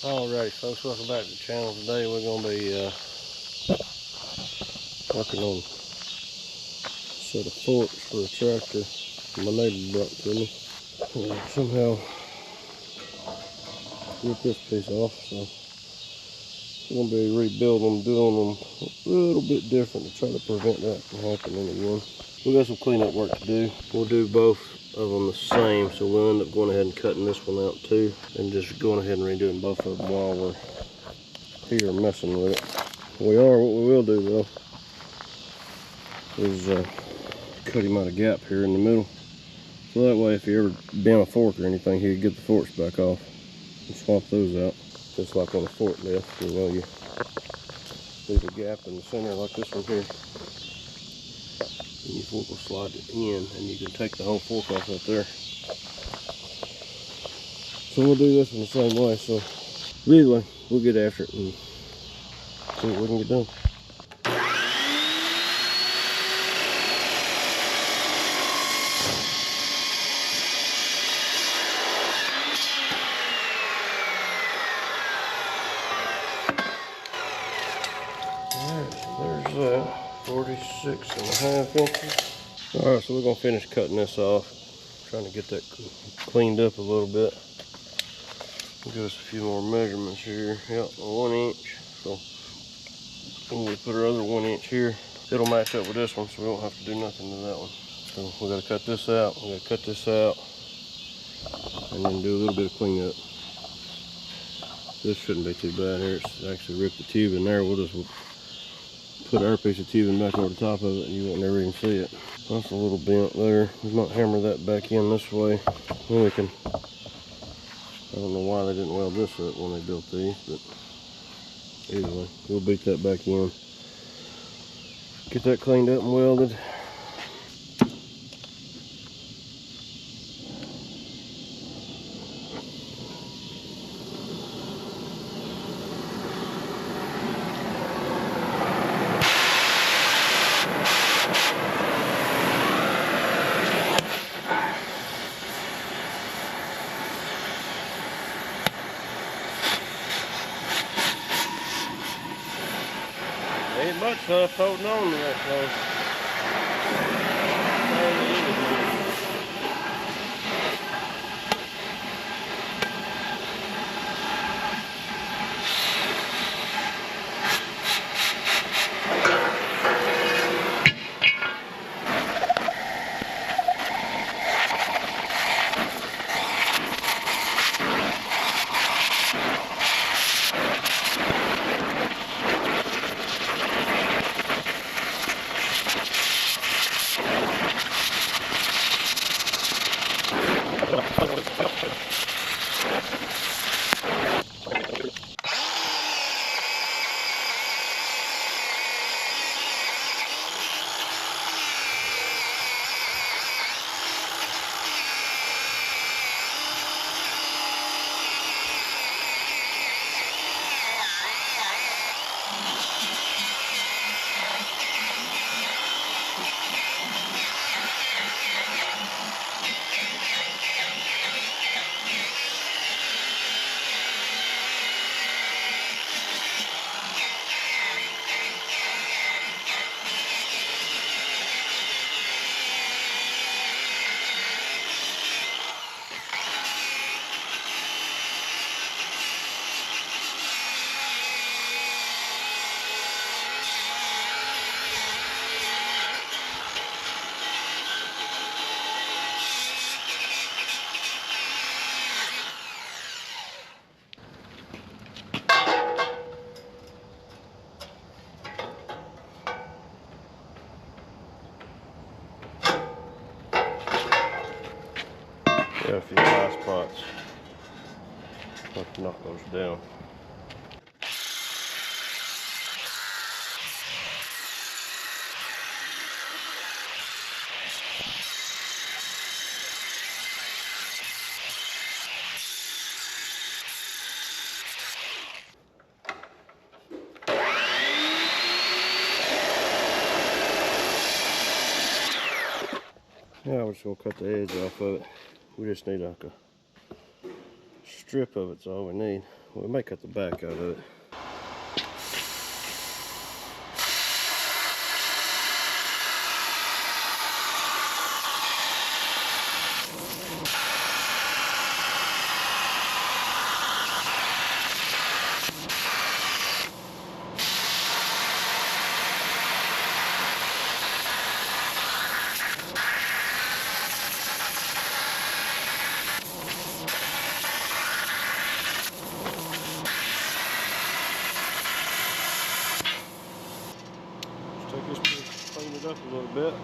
Alrighty folks, welcome back to the channel. Today we're going to be working on a set of forks for a tractor my neighbor brought to me. Somehow rip this piece off, so we're going to be rebuilding them, doing them a little bit different to try to prevent that from happening again. We got some cleanup work to do. We'll do both of them the same, so we'll end up going ahead and cutting this one out too, and just going ahead and redoing both of them while we're here messing with it. What we will do though is cut him out a gap here in the middle, so that way if he ever bent a fork or anything, he could get the forks back off and swap those out, just like on a fork lift. You leave a gap in the center like this one here, and your fork will slide it in, and you can take the whole fork off right there. So we'll do this in the same way. So either way, we'll get after it and see what we can get done. Alright, so there's that, 46.5 inches. Alright, so we're going to finish cutting this off. Trying to get that cleaned up a little bit. Give us a few more measurements here. Yep, 1 inch. So when we put our other 1 inch here, it'll match up with this one, so we don't have to do nothing to that one. So we got to cut this out, we got to cut this out, and then do a little bit of cleanup. This shouldn't be too bad here. It's actually ripped the tube in there. We'll just put our piece of tubing back over the top of it, and you won't never even see it. That's a little bent there. We might hammer that back in this way. Then we can, I don't know why they didn't weld this up when they built these, but either way, we'll beat that back in. Get that cleaned up and welded. Ain't much stuff holding on to that close. Got a few high spots. Let's knock those down. Yeah, we're just gonna cut the edge off of it. We just need like a strip of it's all we need. we may cut the back out of it. Take this piece, clean it up a little bit.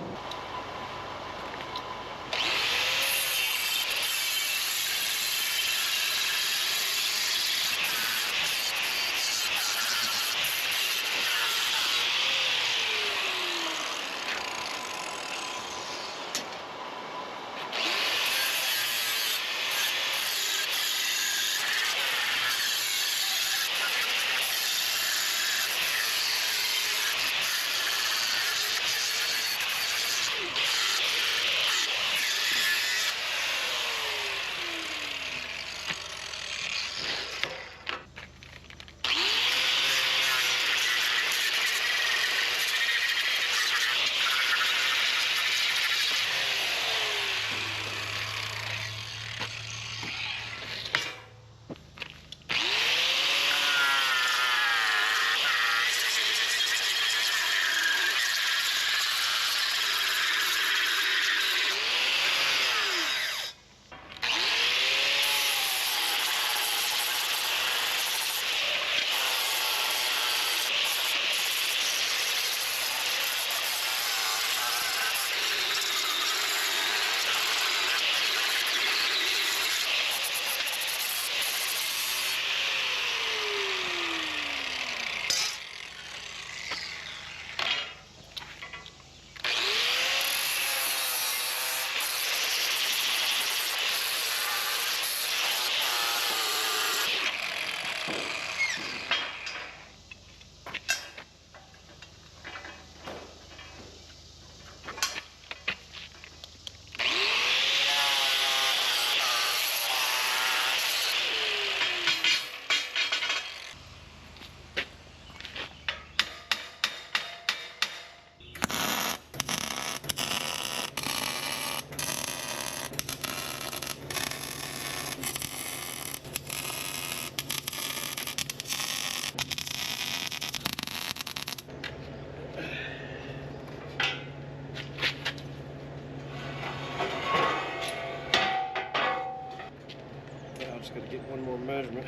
Just got to get one more measurement.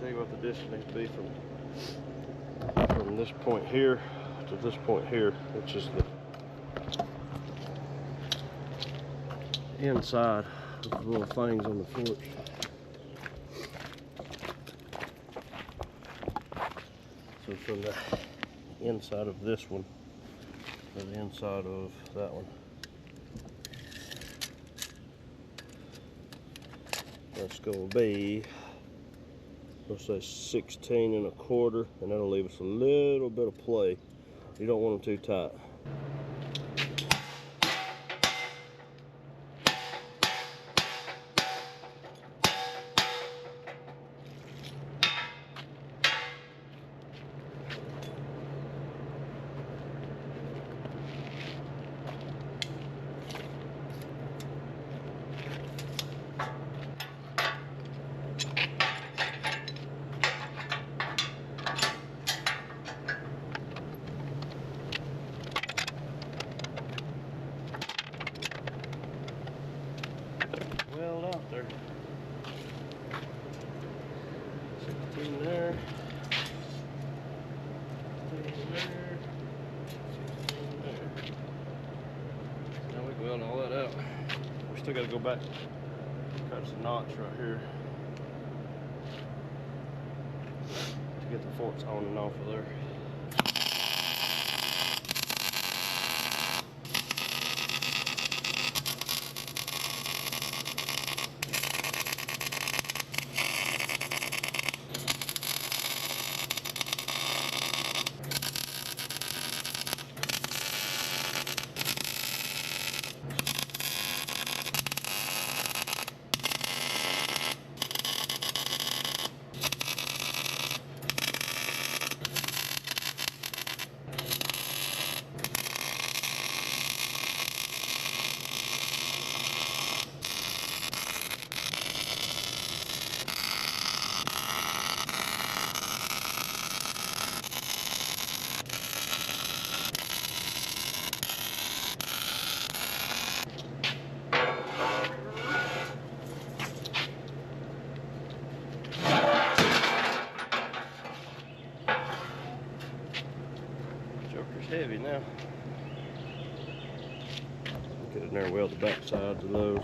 See what the distance needs to be from this point here to this point here, which is the inside of the little things on the forks. So from the inside of this one to the inside of that one. That's going to be, let's say 16 1/4, and that'll leave us a little bit of play. You don't want them too tight. Well out there. 16 there. 16 there. 16 there. Now we can weld all that out. We still got to go back, cut some knots right here to get the forks on and off of there. in there and weld the back sides of those.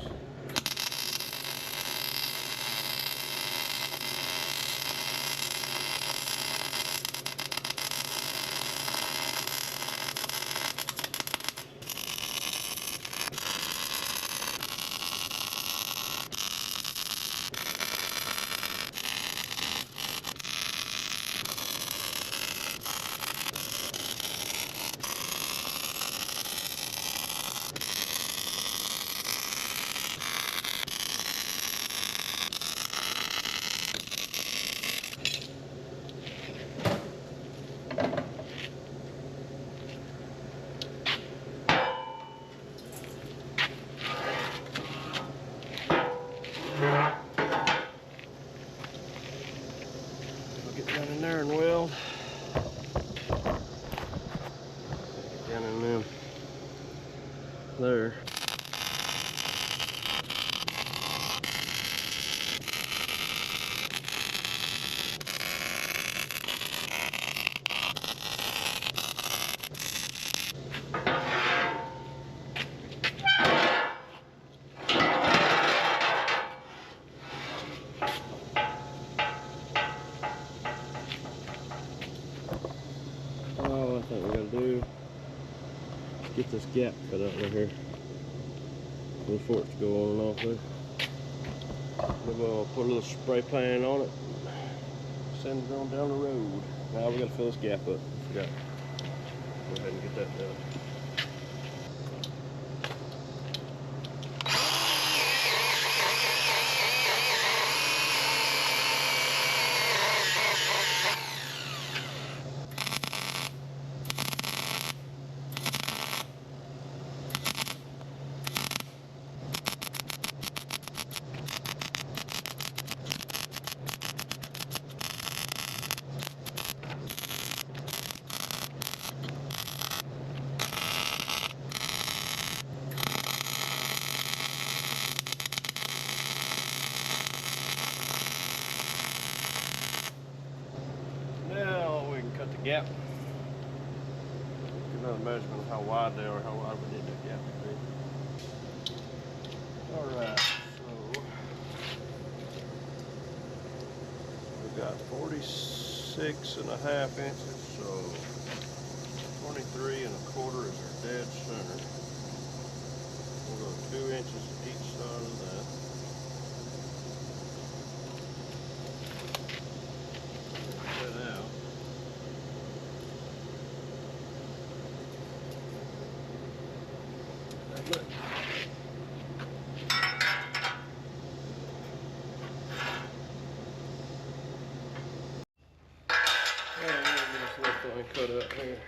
Get down in there and weld. Get down in them there. All I think we gotta do is get this gap cut out right here. Look for it to go on and off there. Then we'll put a little spray pan on it, send it on down the road. Now we gotta fill this gap up. Forgot. Go ahead and get that done. Now we can cut the gap. Get another measurement of how wide they are, how wide we need that gap to be. Alright, so we've got 46.5 inches, so 23.25 is our dead center. We'll go 2 inches each side of that. That out. Look. Get this little thing cut up here.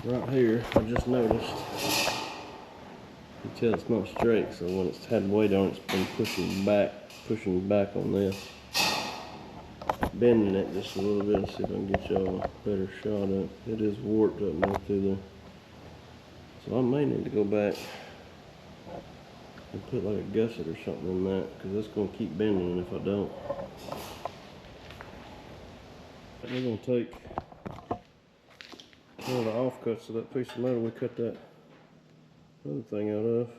Right here, I just noticed, you can tell it's not straight, so when it's had weight on it, it's been pushing back on this. Bending it just a little bit, see if I can get y'all a better shot at it. It is warped up now through there. So I may need to go back I'll put like a gusset or something in that, because that's going to keep bending if I don't. We're going to take one of the offcuts of that piece of metal we cut that other thing out of.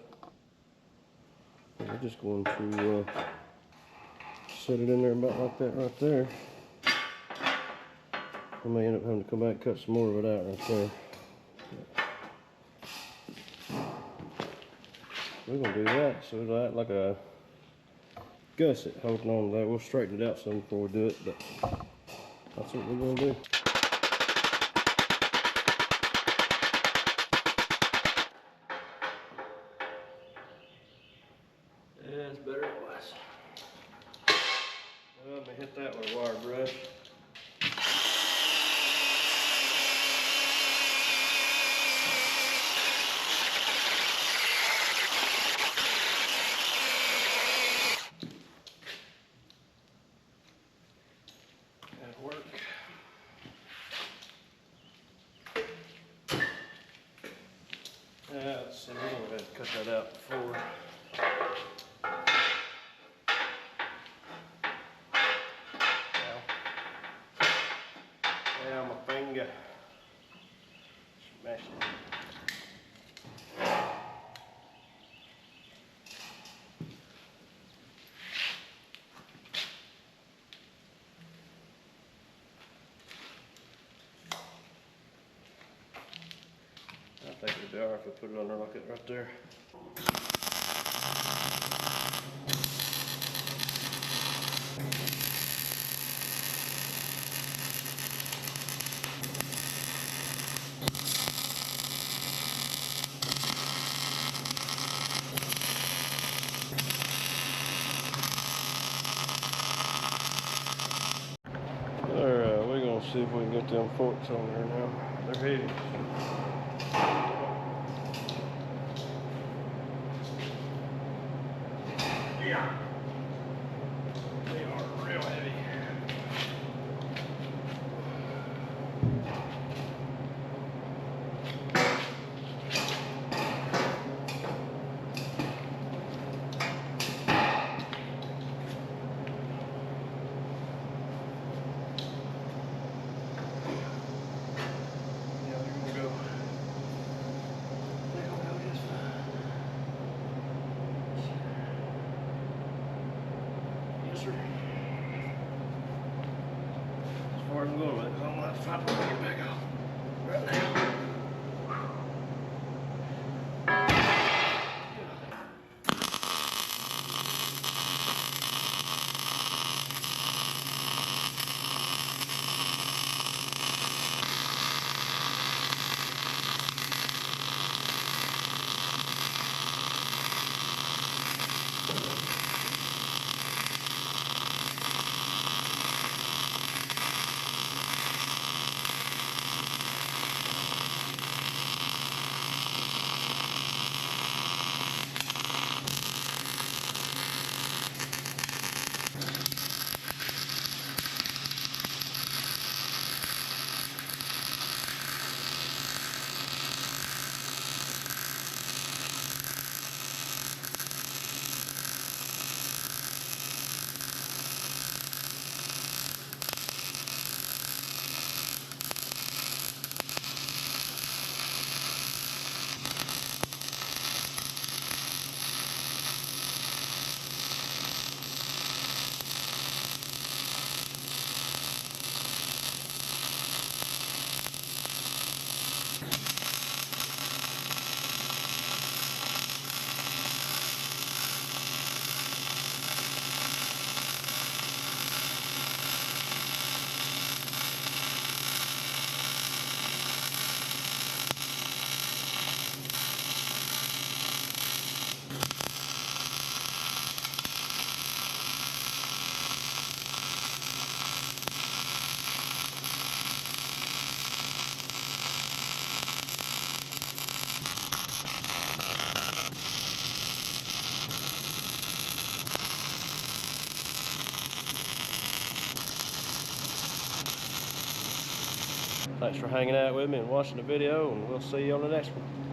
And we're just going to set it in there about like that right there. I may end up having to come back and cut some more of it out right there. We're going to do that, so it'll act like a gusset holding on to that. We'll straighten it out some before we do it, but that's what we're going to do. Yeah, it's better than it was. Well, let me hit that with a wire brush. That'll work. Let's see, we're going to have to cut that out before. Ow, my finger. Smash it. I think it'd be alright if I put it on there like that right there. Alright, we're going to see if we can get them forks on there now. They're heavy. Yeah. They are real heavy. As far as I'm going with it, I'm going to have to find a way to get back off right now. Thanks for hanging out with me and watching the video, and we'll see you on the next one.